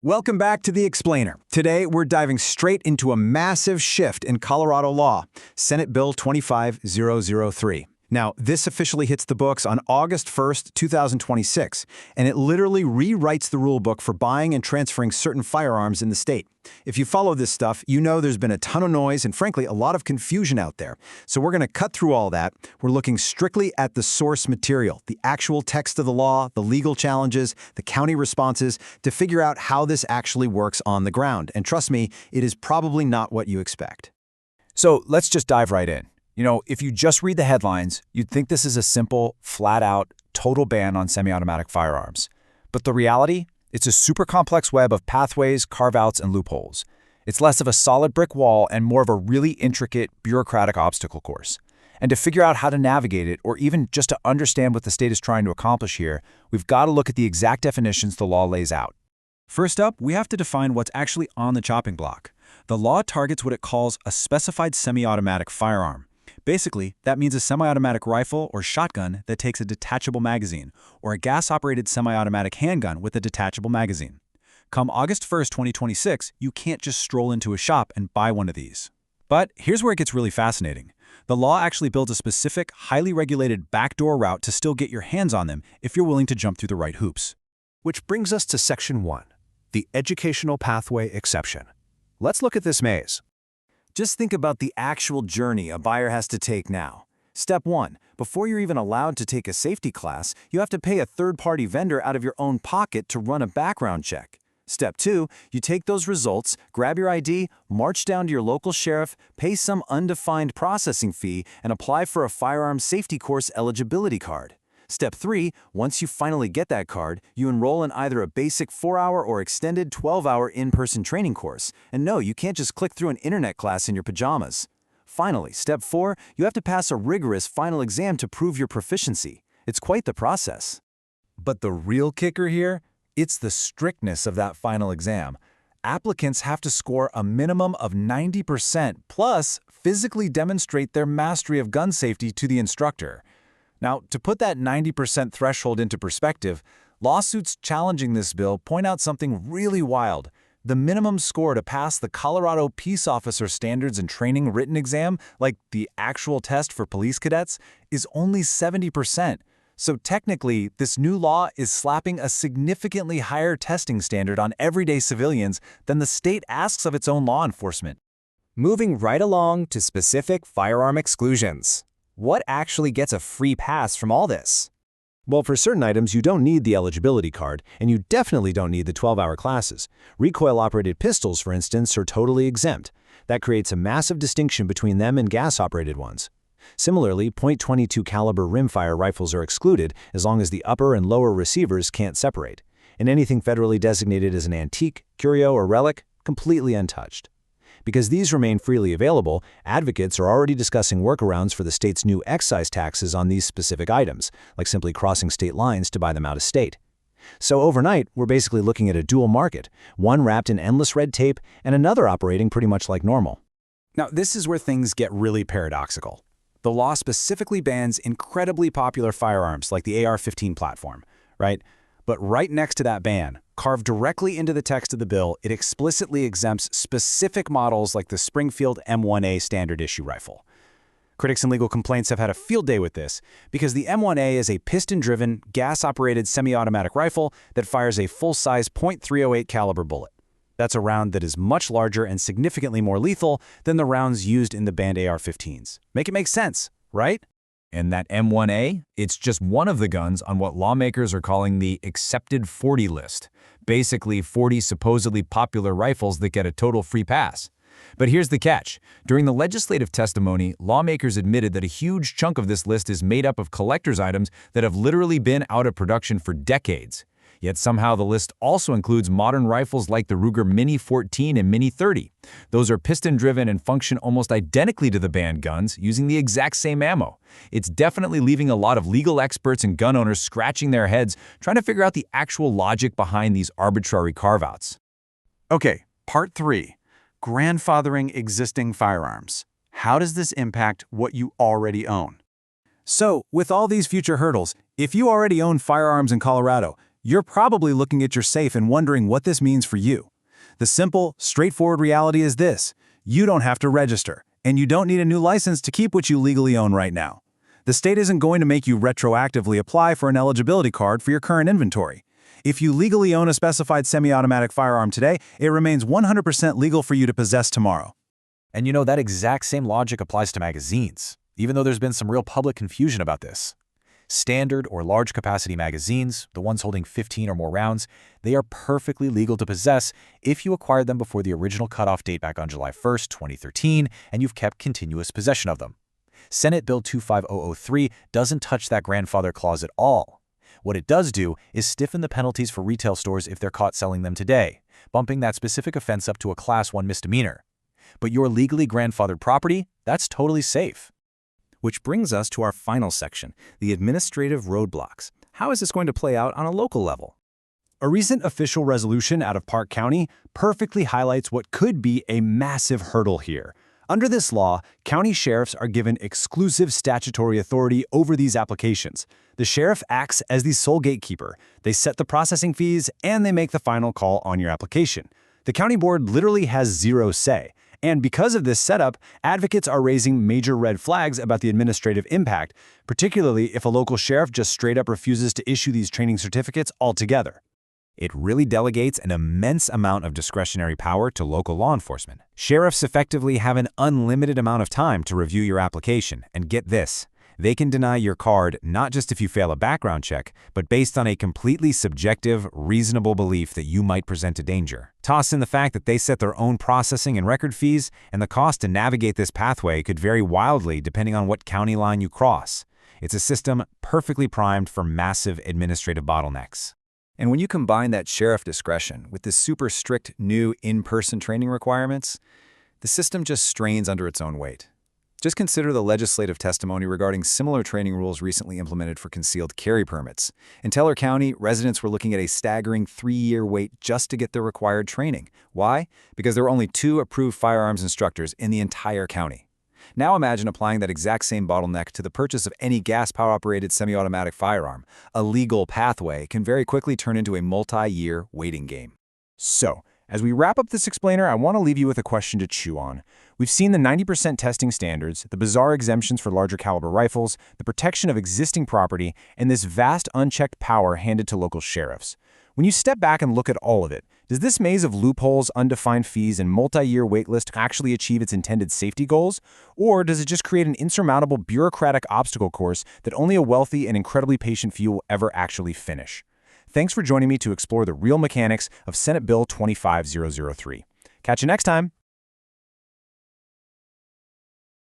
Welcome back to The Explainer. Today, we're diving straight into a massive shift in Colorado law, Senate Bill 25003. Now, this officially hits the books on August 1st, 2026, and it literally rewrites the rulebook for buying and transferring certain firearms in the state. If you follow this stuff, you know there's been a ton of noise and, frankly, a lot of confusion out there. So we're going to cut through all that. We're looking strictly at the source material, the actual text of the law, the legal challenges, the county responses, to figure out how this actually works on the ground. And trust me, it is probably not what you expect. So let's just dive right in. If you just read the headlines, you'd think this is a simple, flat-out, total ban on semi-automatic firearms. But the reality? It's a super complex web of pathways, carve-outs, and loopholes. It's less of a solid brick wall and more of a really intricate, bureaucratic obstacle course. And to figure out how to navigate it, or even just to understand what the state is trying to accomplish here, we've got to look at the exact definitions the law lays out. First up, we have to define what's actually on the chopping block. The law targets what it calls a specified semi-automatic firearm. Basically, that means a semi-automatic rifle or shotgun that takes a detachable magazine, or a gas-operated semi-automatic handgun with a detachable magazine. Come August 1st, 2026, you can't just stroll into a shop and buy one of these. But here's where it gets really fascinating. The law actually builds a specific, highly regulated backdoor route to still get your hands on them if you're willing to jump through the right hoops. Which brings us to Section 1, the educational pathway exception. Let's look at this maze. Just think about the actual journey a buyer has to take now. Step 1. Before you're even allowed to take a safety class, you have to pay a third-party vendor out of your own pocket to run a background check. Step 2. You take those results, grab your ID, march down to your local sheriff, pay some undefined processing fee, and apply for a firearms safety course eligibility card. Step 3. Once you finally get that card, you enroll in either a basic 4-hour or extended 12-hour in-person training course. And no, you can't just click through an internet class in your pajamas. Finally, Step 4. You have to pass a rigorous final exam to prove your proficiency. It's quite the process. But the real kicker here? It's the strictness of that final exam. Applicants have to score a minimum of 90% plus physically demonstrate their mastery of gun safety to the instructor. Now, to put that 90% threshold into perspective, lawsuits challenging this bill point out something really wild. The minimum score to pass the Colorado Peace Officer Standards and Training written exam, like the actual test for police cadets, is only 70%. So technically, this new law is slapping a significantly higher testing standard on everyday civilians than the state asks of its own law enforcement. Moving right along to specific firearm exclusions. What actually gets a free pass from all this? Well, for certain items, you don't need the eligibility card, and you definitely don't need the 12-hour classes. Recoil-operated pistols, for instance, are totally exempt. That creates a massive distinction between them and gas-operated ones. Similarly, .22 caliber rimfire rifles are excluded as long as the upper and lower receivers can't separate. And anything federally designated as an antique, curio, or relic, completely untouched. Because these remain freely available, advocates are already discussing workarounds for the state's new excise taxes on these specific items, like simply crossing state lines to buy them out of state. So overnight, we're basically looking at a dual market, one wrapped in endless red tape and another operating pretty much like normal. Now, this is where things get really paradoxical. The law specifically bans incredibly popular firearms like the AR-15 platform, right? But right next to that ban, carved directly into the text of the bill, it explicitly exempts specific models like the Springfield M1A standard issue rifle. Critics and legal complaints have had a field day with this because the M1A is a piston-driven, gas-operated semi-automatic rifle that fires a full-size .308 caliber bullet. That's a round that is much larger and significantly more lethal than the rounds used in the banned AR-15s. Make it make sense, right? And that M1A, it's just one of the guns on what lawmakers are calling the accepted 40 list. Basically, 40 supposedly popular rifles that get a total free pass. But here's the catch. During the legislative testimony, lawmakers admitted that a huge chunk of this list is made up of collector's items that have literally been out of production for decades. Yet somehow the list also includes modern rifles like the Ruger Mini 14 and Mini 30. Those are piston-driven and function almost identically to the banned guns, using the exact same ammo. It's definitely leaving a lot of legal experts and gun owners scratching their heads, trying to figure out the actual logic behind these arbitrary carve-outs. Okay, part 3. Grandfathering existing firearms. How does this impact what you already own? So, with all these future hurdles, if you already own firearms in Colorado, You're probably looking at your safe and wondering what this means for you. The simple, straightforward reality is this: you don't have to register, and you don't need a new license to keep what you legally own right now. The state isn't going to make you retroactively apply for an eligibility card for your current inventory. If you legally own a specified semi-automatic firearm today, it remains 100% legal for you to possess tomorrow. And you know, that exact same logic applies to magazines, even though there's been some real public confusion about this. Standard or large capacity magazines, the ones holding 15 or more rounds, they are perfectly legal to possess if you acquired them before the original cutoff date back on July 1st, 2013, and you've kept continuous possession of them. Senate Bill 25003 doesn't touch that grandfather clause at all. What it does do is stiffen the penalties for retail stores if they're caught selling them today, bumping that specific offense up to a Class 1 misdemeanor. But your legally grandfathered property, that's totally safe. Which brings us to our final section, the administrative roadblocks. How is this going to play out on a local level? A recent official resolution out of Park County perfectly highlights what could be a massive hurdle here. Under this law, county sheriffs are given exclusive statutory authority over these applications. The sheriff acts as the sole gatekeeper. They set the processing fees, and they make the final call on your application. The county board literally has zero say. And because of this setup, advocates are raising major red flags about the administrative impact, particularly if a local sheriff just straight up refuses to issue these training certificates altogether. It really delegates an immense amount of discretionary power to local law enforcement. Sheriffs effectively have an unlimited amount of time to review your application, and get this: they can deny your card not just if you fail a background check, but based on a completely subjective, reasonable belief that you might present a danger. Toss in the fact that they set their own processing and record fees, and the cost to navigate this pathway could vary wildly depending on what county line you cross. It's a system perfectly primed for massive administrative bottlenecks. And when you combine that sheriff discretion with the super strict new in-person training requirements, the system just strains under its own weight. Just consider the legislative testimony regarding similar training rules recently implemented for concealed carry permits. In Teller County, residents were looking at a staggering 3-year wait just to get their required training. Why? Because there were only 2 approved firearms instructors in the entire county. Now imagine applying that exact same bottleneck to the purchase of any gas-power-operated semi-automatic firearm. A legal pathway can very quickly turn into a multi-year waiting game. So, as we wrap up this explainer, I want to leave you with a question to chew on. We've seen the 90% testing standards, the bizarre exemptions for larger caliber rifles, the protection of existing property, and this vast unchecked power handed to local sheriffs. When you step back and look at all of it, does this maze of loopholes, undefined fees, and multi-year waitlist actually achieve its intended safety goals? Or does it just create an insurmountable bureaucratic obstacle course that only a wealthy and incredibly patient few will ever actually finish? Thanks for joining me to explore the real mechanics of Senate Bill 25003. Catch you next time.